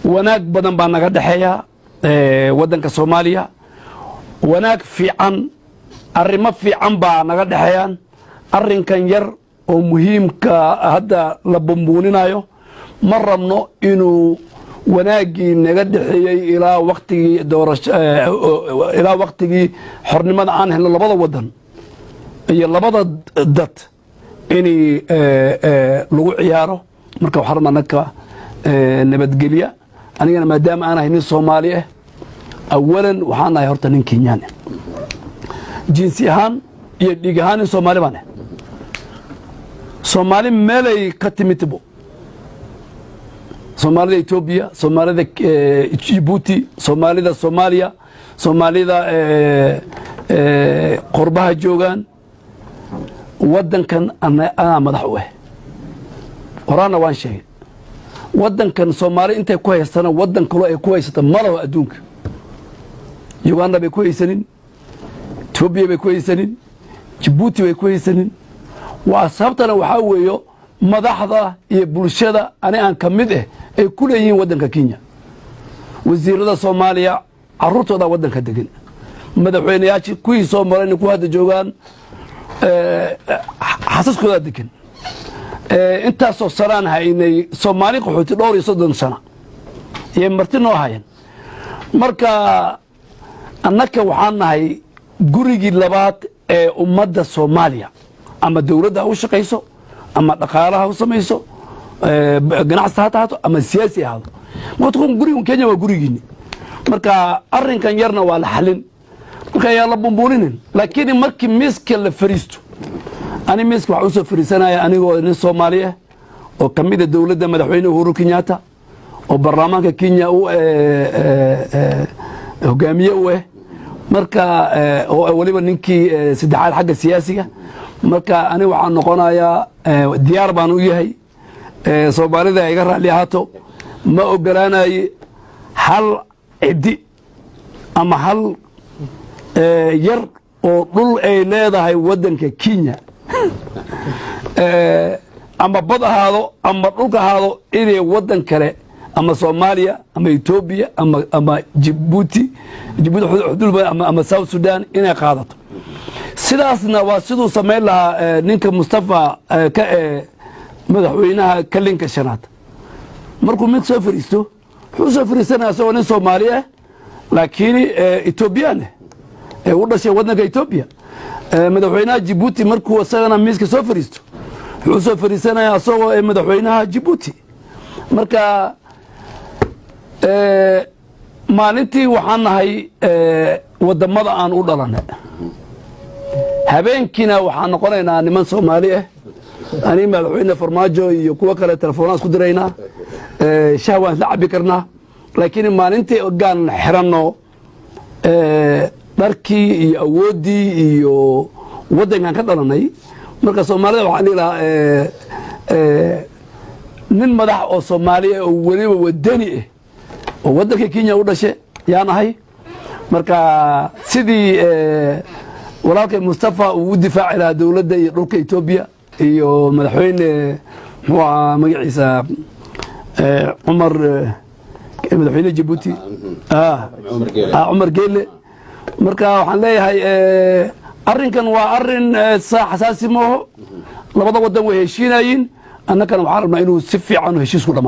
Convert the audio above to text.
wanaag badan baa naga dhaxeeya wadanka Soomaaliya wanaag fiican arrimo fiican baa naga dhaxeeyaan arrinkan yar oo muhiimka hadda la bumbuuninayo ma rabno inuu wanaagii naga dhaxeeyay ilaa waqtigii doorasho ilaa waqtigii xornimada aan helno labada wadan iyo labada dad inay lagu ciyaaro marka waxaan rabnaa nabadgelyo anigana maadaama aan ahay nin Soomaali ah awalan waxaan ahay horta nin Kenyan jinsi ahaan iyo dhiig ahaan in Soomaali baan Soomaali meelay ka timidbo Soomaalida Ethiopia Soomaalida Djibouti Soomaalida Soomaaliya Soomaalida qurbaha joogan wadankan ana madax u ah qorana waan sheegay wadankan Soomaali intay ku haystaan wadan kale ay ku haystaan malaha adduunka Uganda bay ku haysanin Ethiopia bay ku haysanin Djibouti bay ku haysanin waa sababtana waxa weeyo madaxda iyo bulshada ani aan kamid ah ay ku leeyihiin wadanka Kenya wasiirada Soomaaliya carruurtooda wadanka degan madaxweynayaashii kuwii soo maray ku hadda joogan xasaskooda degan intaasoo saraan haynay Soomaali qaxooti dhowr iyo 30 sano iyo marti noo hayeen marka annaka waxaan nahay gurigii labaad ee ummadda Soomaaliya ama dawladda u shaqeyso ama dhaqaalaha u sameeyso ganacsi ha taato ama siyaasi ha ahaado wadku guriga Kenya waa gurigiini marka arrinkan yarna waa la xalin marka yaa la bumbuulinin laakiin markii miiska la fariisto ani miiska waxa uu soo fariisanaya anigoo nin Soomaali ah oo kamid ah dawladda madaxweyne Uhuru Kenyatta oo baarlamaanka Kenya uu hogaamiye u ah marka oo waliba ninkii saddexaad xagga siyaasiga marka ani waxaan noqonayaa diyaar baan u yahay Soomaalida ay iga raali ahaato ma ogolaanay hal cidi ama hal yar oo dhul ay leedahay wadanka Kenya ama bad ahaado ama dhulka ahaado inay wadan kale ama Soomaaliya ama Ethiopia ama Djibouti ama South Sudan inay qaadato sidaasna waa sidoo sameeyay lahaa ninka Mustafa ka madaxweynaha kalinka shanaad markuu mid soo fariisto wuxuu soo fariisanaa soo nin Soomaali ah laakiin Ethiopian u dhashay wadanka Ethiopia madaxweynaha Djibouti markuu asagana miiska soo fariisto wuxuu soo fariisanaa soo madaxweynaha Djibouti marka maalintii waxaan nahay wadamada aan u dhalanay habeenkina waxaan noqonaynaa niman Soomaali ah ani madaxweyne Farmaajo iyo kuwa kale telefoonada isku diraynaa shahwaan la cabi karnaa laakiin maalintii ogaan xiranno dharkii iyo awoodii iyo wadankan ka dhalanay marka Soomaalida waxaan ilaa nin madax oo Soomaali ah oo waliba wadani ah oo wadanka Kenya u dhashay yaanahay marka sidii walaalkay Mustafa uu difaaci lahaa dawladda iyo dhulka Ethiopia iyo madaxweyne magaciisa Umar madaxweyne Djibouti Umar Geele marka waxaan leeyahay arrinkan waa arrin xasaasi mooho labada wadan way heshiinayeen annakana waxaan rabnaa inuu si fiican heshiis ku dhamaado